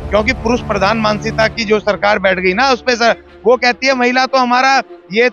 क्योंकि पुरुष प्रधान मानसिकता की जो सरकार बैठ गई ना, उस पे वो कहती है महिला तो हमारा ये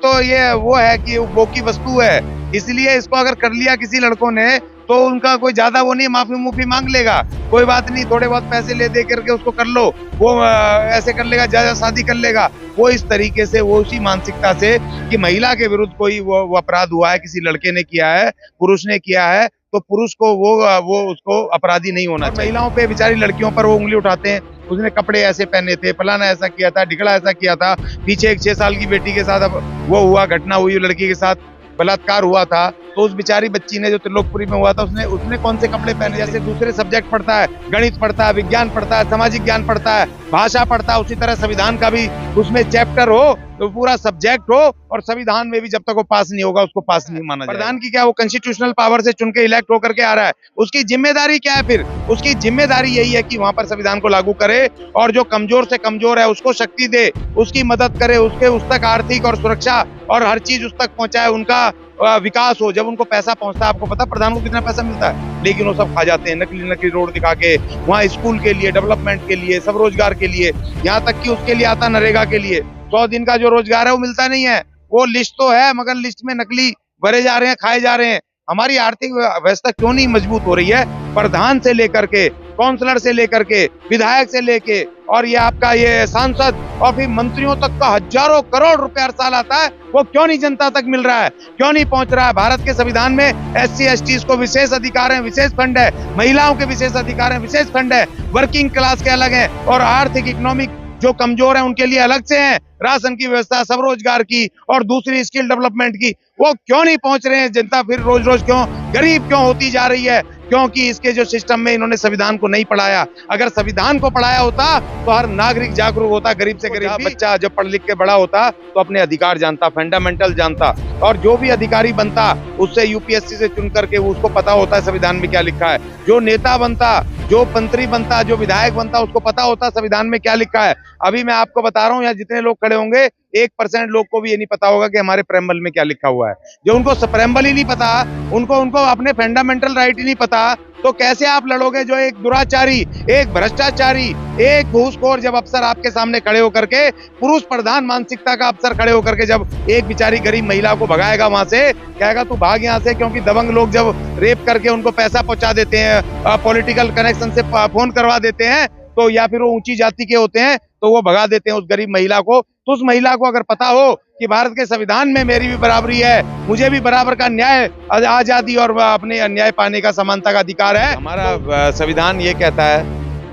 वो है कि वो की वस्तु है, इसलिए इसको अगर कर लिया किसी लड़कों ने तो उनका कोई ज्यादा वो नहीं, माफी मुफी मांग लेगा, कोई बात नहीं, थोड़े बहुत पैसे ले दे करके उसको कर लो, वो ऐसे कर लेगा, ज्यादा शादी कर लेगा। वो इस तरीके से, वो उसी मानसिकता से कि महिला के विरुद्ध कोई वो अपराध हुआ है, किसी लड़के ने किया है, पुरुष ने किया है, तो पुरुष को वो उसको अपराधी नहीं होना चाहिए। महिलाओं पे, बेचारी लड़कियों पर वो उंगली उठाते हैं, उसने कपड़े ऐसे पहने थे, फलाना ऐसा किया था, ढिकड़ा ऐसा किया था, पीछे एक 6 साल की बेटी के साथ अब वो हुआ, घटना हुई, लड़की के साथ बलात्कार हुआ था, तो उस बेचारी बच्ची ने जो त्रिलोकपुरी में हुआ था, उसने कौन से कपड़े पहने, जैसे दूसरे सब्जेक्ट पढ़ता है, गणित पढ़ता है, विज्ञान पढ़ता है, सामाजिक ज्ञान पढ़ता है, भाषा पढ़ता है, उसी तरह संविधान का भी उसमें चैप्टर हो, तो पूरा सब्जेक्ट हो, और संविधान में भी जब तक वो पास नहीं होगा उसको पास नहीं माना जाएगा। प्रधान की क्या, वो कॉन्स्टिट्यूशनल पावर से चुन के इलेक्ट होकर के आ रहा है, उसकी जिम्मेदारी क्या है? फिर उसकी जिम्मेदारी यही है कि वहां पर संविधान को लागू करे, और जो कमजोर से कमजोर है उसको शक्ति दे, उसकी मदद करे, उस तक आर्थिक और सुरक्षा और हर चीज उस तक पहुंचाए, उनका विकास हो। जब उनको पैसा पहुंचता है, आपको पता प्रधान को कितना पैसा मिलता है, लेकिन वो सब खा जाते हैं, नकली नकली रोड दिखा के, वहाँ स्कूल के लिए, डेवलपमेंट के लिए, सब रोजगार के लिए, यहाँ तक कि उसके लिए आता नरेगा के लिए 100 दिन का जो रोजगार है वो मिलता नहीं है। वो लिस्ट तो है, मगर लिस्ट में नकली भरे जा रहे हैं, खाए जा रहे हैं। हमारी आर्थिक व्यवस्था क्यों नहीं मजबूत हो रही है? प्रधान से लेकर के, काउंसलर से लेकर के, विधायक से लेके, और ये आपका ये सांसद और फिर मंत्रियों तक का हजारों करोड़ रुपए हर साल आता है, वो क्यों नहीं जनता तक मिल रहा है, क्यों नहीं पहुंच रहा है? भारत के संविधान में SC ST को विशेष अधिकार है, विशेष फंड है, महिलाओं के विशेष अधिकार है, विशेष फंड है, वर्किंग क्लास के अलग है, और आर्थिक इकोनॉमिक जो कमजोर है उनके लिए अलग से है, राशन की व्यवस्था, सब रोजगार की, और दूसरी स्किल डेवलपमेंट की। वो क्यों नहीं पहुंच रहे हैं? जनता फिर रोज रोज क्यों गरीब क्यों होती जा रही है? क्योंकि इसके जो सिस्टम में इन्होंने संविधान को नहीं पढ़ाया। अगर संविधान को पढ़ाया होता तो हर नागरिक जागरूक होता, गरीब से गरीब बच्चा जब पढ़ लिख के बड़ा होता तो अपने अधिकार जानता, फंडामेंटल जानता, और जो भी अधिकारी बनता उससे UPSC से चुन करके वो उसको पता होता है संविधान में क्या लिखा है। जो नेता बनता, जो मंत्री बनता, जो विधायक बनता, उसको पता होता संविधान में क्या लिखा है। अभी मैं आपको बता रहा हूँ, यहाँ जितने लोग खड़े होंगे 1% लोग को भी ये नहीं पता होगा कि हमारे प्रेम्बल में क्या लिखा हुआ है। जो उनको प्रेम्बल ही नहीं पता, उनको अपने फंडामेंटल राइट ही नहीं पता, तो कैसे आप लड़ोगे? जो एक दुराचारी, एक भ्रष्टाचारी, एक घूसखोर जब अफसर आपके सामने खड़े होकर के, पुरुष प्रधान मानसिकता का अफसर खड़े होकर के जब एक बेचारी गरीब महिला को भगाएगा वहां से, कहेगा तू भाग यहाँ से, क्योंकि दबंग लोग जब रेप करके उनको पैसा पहुंचा देते हैं, पॉलिटिकल कनेक्शन से फोन करवा देते हैं, तो या फिर वो ऊंची जाति के होते हैं तो वो भगा देते हैं उस गरीब महिला को। तो उस महिला को अगर पता हो कि भारत के संविधान में मेरी भी बराबरी है, मुझे भी बराबर का न्याय, आजादी और अपने न्याय पाने का, समानता का अधिकार है। हमारा संविधान ये कहता है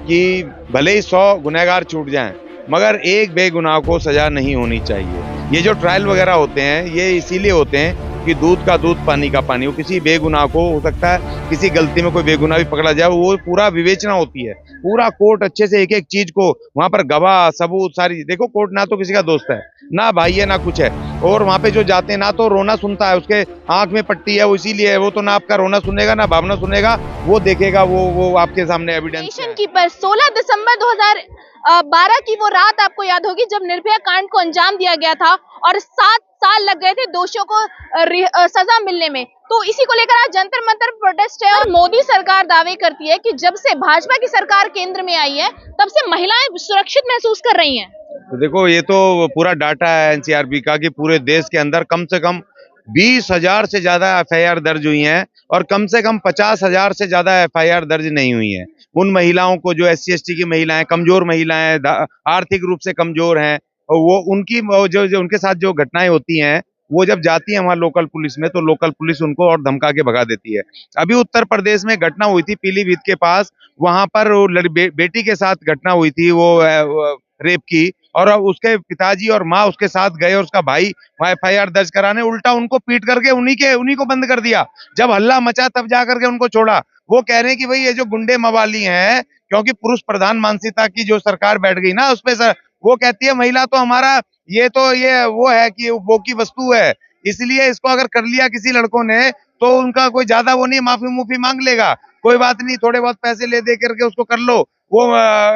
कि भले ही 100 गुनहगार छूट जाएं, मगर एक बेगुनाह को सजा नहीं होनी चाहिए। ये जो ट्रायल वगैरह होते हैं ये इसीलिए होते हैं कि दूध का दूध, पानी का पानी। वो किसी बेगुनाह को, हो सकता है किसी गलती में कोई बेगुनाह भी पकड़ा जाए, वो पूरा विवेचना होती है, पूरा कोर्ट अच्छे से एक एक चीज को, वहां पर गवाह, सबूत, सारी, देखो कोर्ट ना तो किसी का दोस्त है, ना भाई है, ना कुछ है, और वहां पे जो जाते हैं ना तो रोना सुनता है, उसके आंख में पट्टी है, वो इसीलिए वो तो ना आपका रोना सुनेगा ना भावना सुनेगा, वो देखेगा वो आपके सामने एविडेंस की। पर 16 दिसंबर 2012 की वो रात आपको याद होगी जब निर्भया कांड को अंजाम दिया गया था और 7 साल लग गए थे दोषियों को सजा मिलने में। तो इसी को लेकर आज जंतर मंतर प्रोटेस्ट है, और मोदी सरकार दावे करती है कि जब से भाजपा की सरकार केंद्र में आई है तब से महिलाएं सुरक्षित महसूस कर रही हैं। तो देखो, ये तो पूरा डाटा है NCRB का कि पूरे देश के अंदर कम से कम 20,000 से ज्यादा FIR दर्ज हुई हैं, और कम से कम 50,000 से ज्यादा FIR दर्ज नहीं हुई है उन महिलाओं को जो SC ST की महिलाएं, कमजोर महिलाएं, आर्थिक रूप से कमजोर हैं, और वो उनकी जो उनके साथ जो घटनाएं होती हैं, वो जब जाती है वहां लोकल पुलिस में, तो लोकल पुलिस उनको और धमका के भगा देती है। अभी उत्तर प्रदेश में घटना हुई थी पीलीभीत के पास, वहां पर बेटी के साथ घटना हुई थी, वो रेप की, और उसके पिताजी और माँ उसके साथ गए, और उसका भाई वहां FIR दर्ज कराने, उल्टा उनको पीट करके उन्हीं को बंद कर दिया। जब हल्ला मचा तब जाकर के उनको छोड़ा। वो कह रहे हैं कि भाई ये जो गुंडे मवाली हैं, क्योंकि पुरुष प्रधान मानसिकता की जो सरकार बैठ गई ना, उस पे वो कहती है महिला तो हमारा ये वो है कि वो की वस्तु है, इसलिए इसको अगर कर लिया किसी लड़कों ने तो उनका कोई ज्यादा वो नहीं, माफी मुफी मांग लेगा, कोई बात नहीं, थोड़े बहुत पैसे ले दे करके उसको कर लो, वो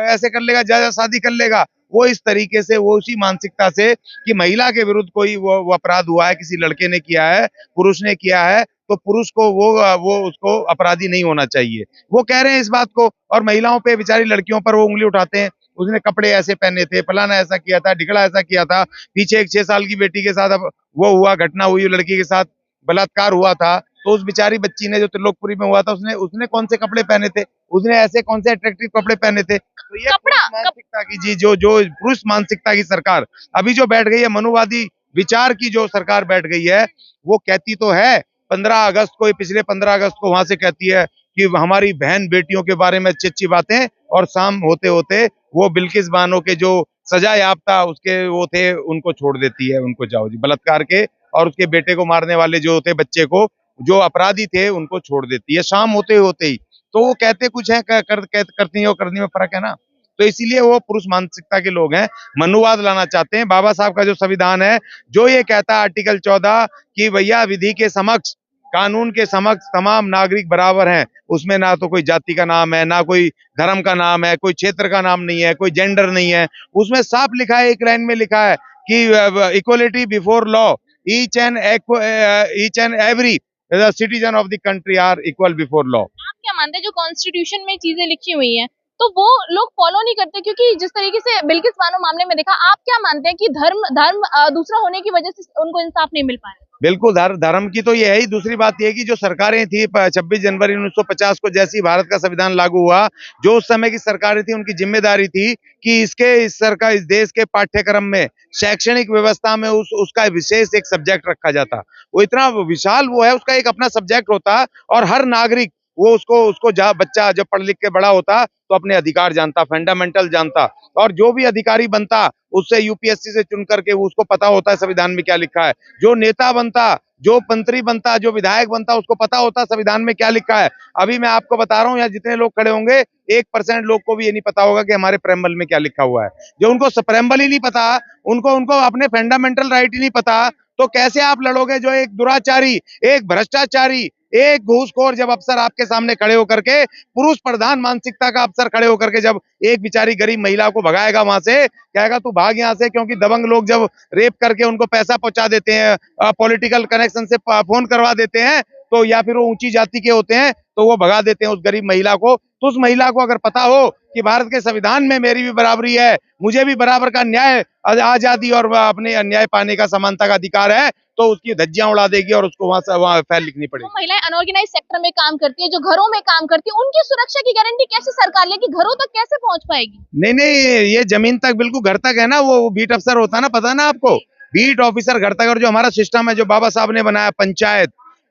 ऐसे कर लेगा, ज्यादा शादी कर लेगा। वो इस तरीके से, वो उसी मानसिकता से कि महिला के विरुद्ध कोई वो अपराध हुआ है, किसी लड़के ने किया है, पुरुष ने किया है, तो पुरुष को वो उसको अपराधी नहीं होना चाहिए। वो कह रहे हैं इस बात को, और महिलाओं पे, बेचारी लड़कियों पर वो उंगली उठाते हैं, उसने कपड़े ऐसे पहने थे, फलाना ऐसा किया था, ढिकड़ा ऐसा किया था, पीछे एक 6 साल की बेटी के साथ अब वो हुआ, घटना हुई, लड़की के साथ बलात्कार हुआ था, तो उस बेचारी बच्ची ने जो त्रिलोकपुरी में हुआ था, उसने उसने कौन से कपड़े पहने थे, उसने ऐसे कौन से अट्रैक्टिव कपड़े पहने थे। तो ये कपड़ा पुरुष मानसिकता की जी, जो जो पुरुष मानसिकता की सरकार अभी जो बैठ गई है, मनुवादी विचार की जो सरकार बैठ गई है, वो कहती तो है 15 अगस्त को, पिछले 15 अगस्त को वहां से कहती है कि हमारी बहन बेटियों के बारे में अच्छी अच्छी बातें, और शाम होते होते वो बिल्किस बानो के जो सजा याफ्ता उसके वो थे, उनको छोड़ देती है, उनको जाओ जी बलात्कार के, और उसके बेटे को मारने वाले जो थे, बच्चे को जो अपराधी थे, उनको छोड़ देती है शाम होते होते ही। तो वो कहते कुछ है, करती है और करने में फर्क है ना। तो इसीलिए वो पुरुष मानसिकता के लोग हैं, मनुवाद लाना चाहते हैं। बाबा साहब का जो संविधान है, जो ये कहता है आर्टिकल 14 कि भैया विधि के समक्ष, कानून के समक्ष तमाम नागरिक बराबर हैं, उसमें ना तो कोई जाति का नाम है, ना कोई धर्म का नाम है, कोई क्षेत्र का नाम नहीं है, कोई जेंडर नहीं है। उसमें साफ लिखा है, एक लाइन में लिखा है कि equality before law, each and every citizen of the country are equal before law. आप क्या मानते हैं जो कॉन्स्टिट्यूशन में चीजें लिखी हुई हैं तो वो लोग फॉलो नहीं करते, क्योंकि जिस तरीके से बिल्किस बानो मामले में देखा, आप क्या मानते हैं कि धर्म धर्म दूसरा होने की वजह से उनको इंसाफ नहीं मिल पाया? बिल्कुल, धर्म की तो ये है ही। दूसरी बात ये है कि जो सरकारें थी 26 जनवरी 1950 को जैसी भारत का संविधान लागू हुआ, जो उस समय की सरकारें थी, उनकी जिम्मेदारी थी कि इस देश के पाठ्यक्रम में, शैक्षणिक व्यवस्था में उसका विशेष एक सब्जेक्ट रखा जाता। वो इतना विशाल वो है, उसका एक अपना सब्जेक्ट होता, और हर नागरिक वो उसको बच्चा जब पढ़ लिख के बड़ा होता तो अपने अधिकार जानता, फंडामेंटल जानता, और जो भी अधिकारी बनता उससे यूपीएससी से चुन करके उसको पता होता है संविधान में क्या लिखा है। जो नेता बनता, जो मंत्री बनता, जो विधायक बनता, उसको पता होता है संविधान में क्या लिखा है। अभी मैं आपको बता रहा हूँ, यहाँ जितने लोग खड़े होंगे, 1% लोग को भी ये नहीं पता होगा कि हमारे प्रेम्बल में क्या लिखा हुआ है। जो उनको प्रेम्बल ही नहीं पता, उनको अपने फंडामेंटल राइट ही नहीं पता, तो कैसे आप लड़ोगे? जो एक दुराचारी, एक भ्रष्टाचारी, एक घूसखोर जब अफसर आपके सामने खड़े होकर के, पुरुष प्रधान मानसिकता का अफसर खड़े होकर के जब एक बेचारी गरीब महिला को भगाएगा वहां से, कहेगा तू भाग यहाँ से, क्योंकि दबंग लोग जब रेप करके उनको पैसा पहुंचा देते हैं, पॉलिटिकल कनेक्शन से फोन करवा देते हैं, तो या फिर वो ऊंची जाति के होते हैं, तो वो भगा देते हैं उस गरीब महिला को। तो उस महिला को अगर पता हो कि भारत के संविधान में मेरी भी बराबरी है, मुझे भी बराबर का न्याय, आजादी और अपने न्याय पाने का, समानता का अधिकार है, तो उसकी धज्जियां उड़ा देगी और उसको वहां फाइल लिखनी पड़ेगी। तो महिलाएं अनऑर्गेनाइज सेक्टर में काम करती है, जो घरों में काम करती है, उनकी सुरक्षा की गारंटी कैसे सरकार लेगी? घरों तक कैसे पहुंच पाएगी? नहीं, ये जमीन तक, बिल्कुल घर तक है ना। वो बीट अफसर होता है ना, पता है ना आपको, बीट ऑफिसर घर तक। और जो हमारा सिस्टम है, जो बाबा साहब ने बनाया,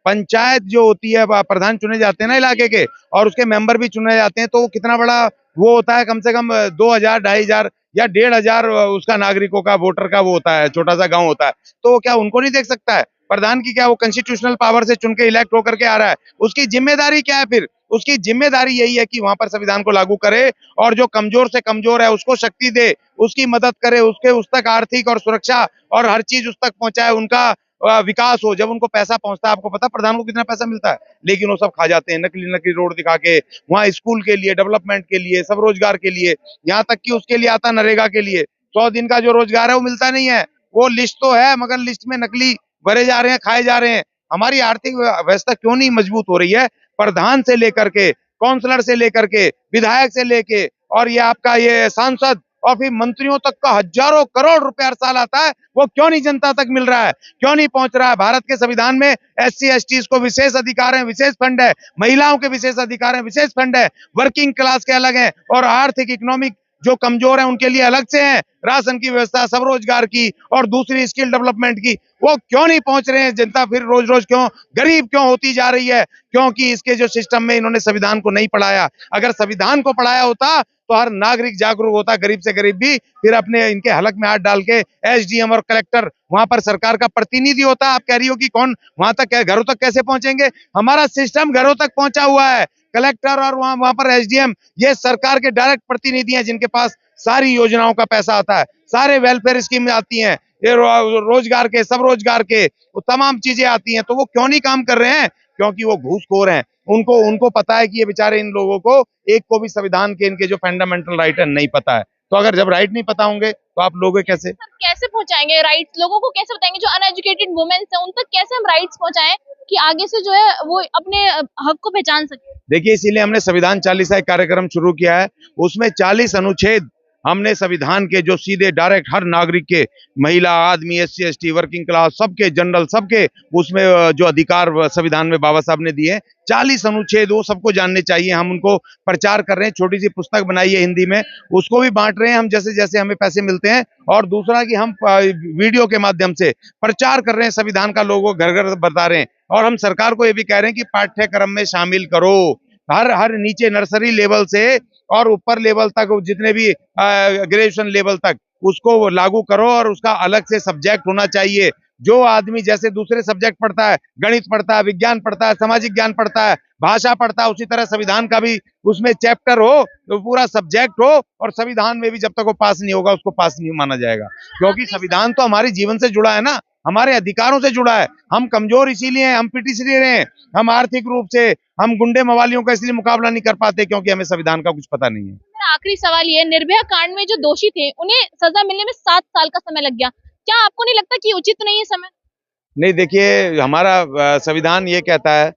पंचायत जो होती है, प्रधान चुने जाते हैं ना इलाके के, और उसके मेंबर भी चुने जाते हैं, तो वो कितना बड़ा वो होता है, कम से कम 2000, 2500 या 1500 उसका नागरिकों का, वोटर का वो होता है, छोटा सा गांव होता है। तो क्या उनको नहीं देख सकता है? प्रधान की क्या, वो कॉन्स्टिट्यूशनल पावर से चुन के इलेक्ट होकर के आ रहा है, उसकी जिम्मेदारी क्या है? फिर उसकी जिम्मेदारी यही है कि वहां पर संविधान को लागू करे, और जो कमजोर से कमजोर है उसको शक्ति दे, उसकी मदद करे, उसके उस तक आर्थिक और सुरक्षा और हर चीज उस तक पहुंचाए, उनका विकास हो। जब उनको पैसा पहुंचता है, आपको पता प्रधान को कितना पैसा मिलता है, लेकिन वो सब खा जाते हैं, नकली नकली रोड दिखा के, वहाँ स्कूल के लिए, डेवलपमेंट के लिए, सब रोजगार के लिए, यहाँ तक कि उसके लिए आता नरेगा के लिए 100 दिन का जो रोजगार है वो मिलता नहीं है। वो लिस्ट तो है, मगर लिस्ट में नकली भरे जा रहे हैं, खाए जा रहे हैं। हमारी आर्थिक व्यवस्था क्यों नहीं मजबूत हो रही है? प्रधान से लेकर के, काउंसलर से लेकर के, विधायक से लेके, और ये आपका ये सांसद और फिर मंत्रियों तक का हजारों करोड़ रुपए हर साल आता है, वो क्यों नहीं जनता तक मिल रहा है? क्यों नहीं पहुंच रहा है? भारत के संविधान में SC ST को विशेष अधिकार है, विशेष फंड है, महिलाओं के विशेष अधिकार है, विशेष फंड है, वर्किंग क्लास के अलग है, और आर्थिक इकोनॉमिक जो कमजोर है उनके लिए अलग से है, राशन की व्यवस्था, सब रोजगार की, और दूसरी स्किल डेवलपमेंट की। वो क्यों नहीं पहुंच रहे हैं? जनता फिर रोज रोज क्यों गरीब क्यों होती जा रही है? क्योंकि इसके जो सिस्टम में इन्होंने संविधान को नहीं पढ़ाया। अगर संविधान को पढ़ाया होता तो हर नागरिक जागरूक होता, गरीब से गरीब भी, फिर अपने इनके हलक में हाथ डाल के SDM और कलेक्टर वहां पर सरकार का प्रतिनिधि होता। आप कह रही हो कि कौन वहां तक, घरों तक कैसे पहुंचेंगे? हमारा सिस्टम घरों तक पहुंचा हुआ है। कलेक्टर और वहां पर SDM ये सरकार के डायरेक्ट प्रतिनिधि हैं, जिनके पास सारी योजनाओं का पैसा आता है, सारे वेलफेयर स्कीम आती हैं, ये रोजगार के, सब रोजगार के, वो तमाम चीजें आती हैं। तो वो क्यों नहीं काम कर रहे हैं? क्योंकि वो घूसखोर हैं। उनको पता है कि ये बेचारे, इन लोगों को एक को भी संविधान के, इनके जो फंडामेंटल राइट है, नहीं पता है। तो अगर जब राइट नहीं पता होंगे तो आप लोगे कैसे? कैसे पहुंचाएंगे राइट्स? लोगों को कैसे बताएंगे? जो अनएजुकेटेड वुमेन्स हैं, उन तक कैसे हम राइट्स पहुंचाएं कि आगे से जो है वो अपने हक को पहचान सके? देखिए, इसीलिए हमने संविधान 40 एक कार्यक्रम शुरू किया है। उसमें 40 अनुच्छेद हमने संविधान के जो सीधे डायरेक्ट हर नागरिक के, महिला, आदमी, SC ST, वर्किंग क्लास, सबके, जनरल, सबके उसमें जो अधिकार संविधान में बाबा साहब ने दिए, 40 अनुच्छेद वो सबको जानने चाहिए। हम उनको प्रचार कर रहे हैं, छोटी सी पुस्तक बनाई है हिंदी में, उसको भी बांट रहे हैं हम, जैसे जैसे हमें पैसे मिलते हैं। और दूसरा कि हम वीडियो के माध्यम से प्रचार कर रहे हैं संविधान का, लोगों घर घर बता रहे हैं। और हम सरकार को ये भी कह रहे हैं कि पाठ्यक्रम में शामिल करो, हर हर नीचे नर्सरी लेवल से और ऊपर लेवल तक, जितने भी ग्रेजुएशन लेवल तक उसको लागू करो, और उसका अलग से सब्जेक्ट होना चाहिए। जो आदमी जैसे दूसरे सब्जेक्ट पढ़ता है, गणित पढ़ता है, विज्ञान पढ़ता है, सामाजिक ज्ञान पढ़ता है, भाषा पढ़ता है, उसी तरह संविधान का भी उसमें चैप्टर हो, तो पूरा सब्जेक्ट हो। और संविधान में भी जब तक वो पास नहीं होगा, उसको पास नहीं माना जाएगा, क्योंकि संविधान तो हमारे जीवन से जुड़ा है ना, हमारे अधिकारों से जुड़ा है। हम कमजोर इसीलिए हैं, हम पिट इसलिए रहे हैं, हम आर्थिक रूप से, हम गुंडे मवालियों का इसलिए मुकाबला नहीं कर पाते क्योंकि हमें संविधान का कुछ पता नहीं है। मेरा आखिरी सवाल ये है, निर्भया कांड में जो दोषी थे उन्हें सजा मिलने में 7 साल का समय लग गया, क्या आपको नहीं लगता कि उचित नहीं है समय? नहीं, देखिए, हमारा संविधान ये कहता है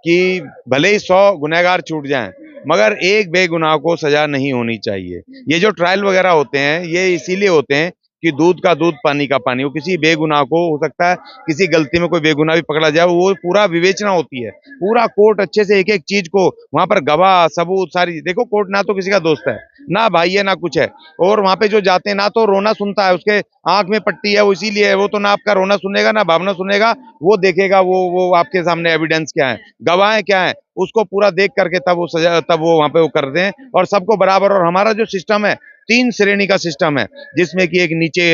कि भले ही 100 गुनहगार छूट जाएं, मगर एक बेगुनाह को सजा नहीं होनी चाहिए। ये जो ट्रायल वगैरह होते हैं, ये इसीलिए होते हैं कि दूध का दूध, पानी का पानी। वो किसी बेगुनाह को, हो सकता है किसी गलती में कोई बेगुनाह भी पकड़ा जाए, वो पूरा विवेचना होती है, पूरा कोर्ट अच्छे से एक एक चीज को, वहां पर गवाह, सबूत, सारी, देखो कोर्ट ना तो किसी का दोस्त है, ना भाई है, ना कुछ है। और वहां पे जो जाते हैं, ना तो रोना सुनता है, उसके आंख में पट्टी है, वो इसीलिए है, वो तो ना आपका रोना सुनेगा, ना भावना सुनेगा, वो देखेगा वो आपके सामने एविडेंस क्या है, गवाह क्या है, उसको पूरा देख करके तब वो सजा, तब वो वहां पे वो करते हैं, और सबको बराबर। और हमारा जो सिस्टम है, 3 श्रेणी का सिस्टम है, जिसमें कि एक नीचे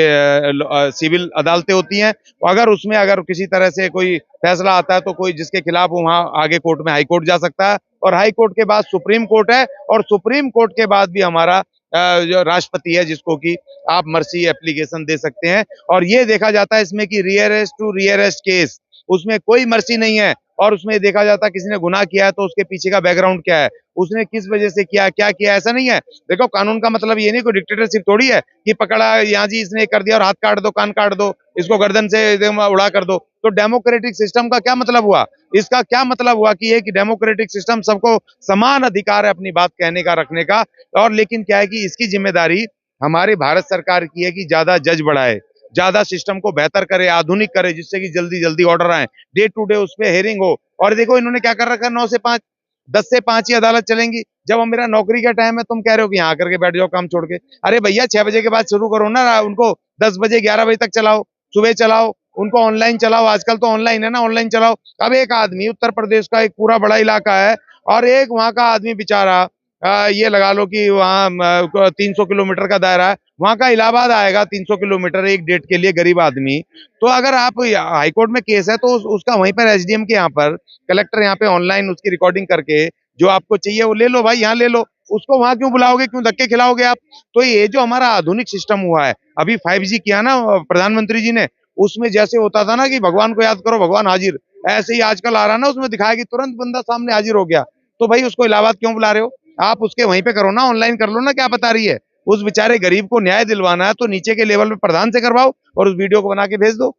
सिविल अदालतें होती हैं, अगर उसमें अगर किसी तरह से कोई फैसला आता है, तो कोई जिसके खिलाफ वहां आगे कोर्ट में हाई कोर्ट जा सकता है, और हाई कोर्ट के बाद सुप्रीम कोर्ट है, और सुप्रीम कोर्ट के बाद भी हमारा जो राष्ट्रपति है, जिसको कि आप मर्सी एप्लीकेशन दे सकते हैं। और ये देखा जाता है इसमें कि रियरेस्ट टू रियरेस्ट केस, उसमें कोई मर्सी नहीं है। और उसमें देखा जाता है किसी ने गुनाह किया है तो उसके पीछे का बैकग्राउंड क्या है, उसने किस वजह से किया, क्या किया, ऐसा नहीं है। देखो, कानून का मतलब ये नहीं कोई डिक्टेटरशिप थोड़ी है कि पकड़ा यहाँ जी इसने कर दिया और हाथ काट दो, कान काट दो, इसको गर्दन से उड़ा कर दो। तो डेमोक्रेटिक सिस्टम का क्या मतलब हुआ, इसका क्या मतलब हुआ कि ये कि डेमोक्रेटिक सिस्टम सबको समान अधिकार है अपनी बात कहने का, रखने का। और लेकिन क्या है कि इसकी जिम्मेदारी हमारे भारत सरकार की है कि ज्यादा जज बढ़ाए, ज्यादा सिस्टम को बेहतर करे, आधुनिक करे, जिससे कि जल्दी जल्दी ऑर्डर आए, डे टू डे उस पे हेयरिंग हो। और देखो इन्होंने क्या कर रखा है, 9 से 5, 10 से 5 ही अदालत चलेंगी। जब हम, मेरा नौकरी का टाइम है, तुम कह रहे हो कि यहाँ आकर के बैठ जाओ काम छोड़ के। अरे भैया, 6 बजे के बाद शुरू करो ना, उनको 10 बजे 11 बजे तक चलाओ, सुबह चलाओ, उनको ऑनलाइन चलाओ, आजकल तो ऑनलाइन है ना, ऑनलाइन चलाओ। अब एक आदमी, उत्तर प्रदेश का एक पूरा बड़ा इलाका है, और एक वहां का आदमी बेचारा, ये लगा लो कि वहाँ 300 किलोमीटर का दायरा है, वहां का इलाहाबाद आएगा 300 किलोमीटर एक डेट के लिए, गरीब आदमी। तो अगर आप हाईकोर्ट में केस है, तो उसका वहीं पर SDM के यहाँ पर, कलेक्टर यहाँ पे ऑनलाइन उसकी रिकॉर्डिंग करके जो आपको चाहिए वो ले लो भाई, यहाँ ले लो। उसको वहां क्यों बुलाओगे, क्यों धक्के खिलाओगे आप? तो ये जो हमारा आधुनिक सिस्टम हुआ है, अभी 5G किया ना प्रधानमंत्री जी ने, उसमें जैसे होता था ना कि भगवान को याद करो भगवान हाजिर, ऐसे ही आजकल आ रहा ना, उसमें दिखाया कि तुरंत बंदा सामने हाजिर हो गया। तो भाई उसको इलाहाबाद क्यों बुला रहे हो? आप उसके वहीं पे करो ना, ऑनलाइन कर लो ना, क्या बता रही है। उस बेचारे गरीब को न्याय दिलवाना है तो नीचे के लेवल पे प्रधान से करवाओ और उस वीडियो को बना के भेज दो।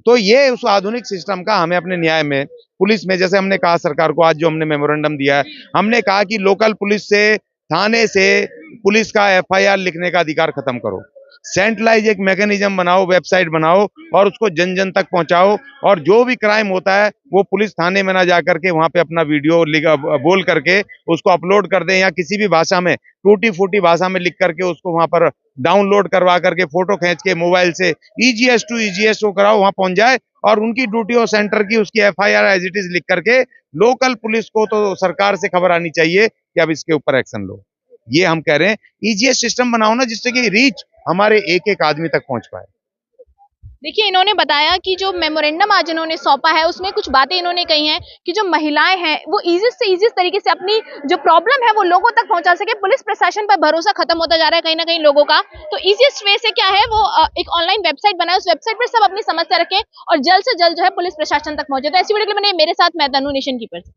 तो ये उस आधुनिक सिस्टम का हमें अपने न्याय में, पुलिस में, जैसे हमने कहा सरकार को, आज जो हमने मेमोरेंडम दिया है, हमने कहा कि लोकल पुलिस से, थाने से पुलिस का FIR लिखने का अधिकार खत्म करो, सेंट्रलाइज एक मैकेनिज्म बनाओ, वेबसाइट बनाओ, और उसको जन जन तक पहुंचाओ। और जो भी क्राइम होता है वो पुलिस थाने में ना जा करके वहां पे अपना वीडियो बोल करके उसको अपलोड कर दें, या किसी भी भाषा में, टूटी फूटी भाषा में लिख करके उसको वहां पर डाउनलोड करवा करके, फोटो खींच के मोबाइल से EGS टू EGS को कराओ, वहां पहुंच जाए, और उनकी ड्यूटी और सेंटर की उसकी FIR एज इट इज लिख करके लोकल पुलिस को तो सरकार से खबर आनी चाहिए कि अब इसके ऊपर एक्शन लो। ये हम कह रहे हैं, EGS सिस्टम बनाओ ना, जिससे कि रीच हमारे एक एक आदमी तक पहुंच पाए। देखिए, इन्होंने बताया कि जो मेमोरेंडम आज इन्होंने सौंपा है, उसमें कुछ बातें इन्होंने कही हैं कि जो महिलाएं हैं वो इजी से इजी तरीके से अपनी जो प्रॉब्लम है वो लोगों तक पहुंचा सके। पुलिस प्रशासन पर भरोसा खत्म होता जा रहा है कहीं ना कहीं लोगों का। तो इजीएस्ट वे से क्या है, वो एक ऑनलाइन वेबसाइट बनाए, उस वेबसाइट पर सब अपनी समस्या रखें और जल्द से जल्द जो है पुलिस प्रशासन तक पहुंचे। तो ऐसी वीडियो के लिए बने मेरे साथ, मैं तनु, नेशन कीपर।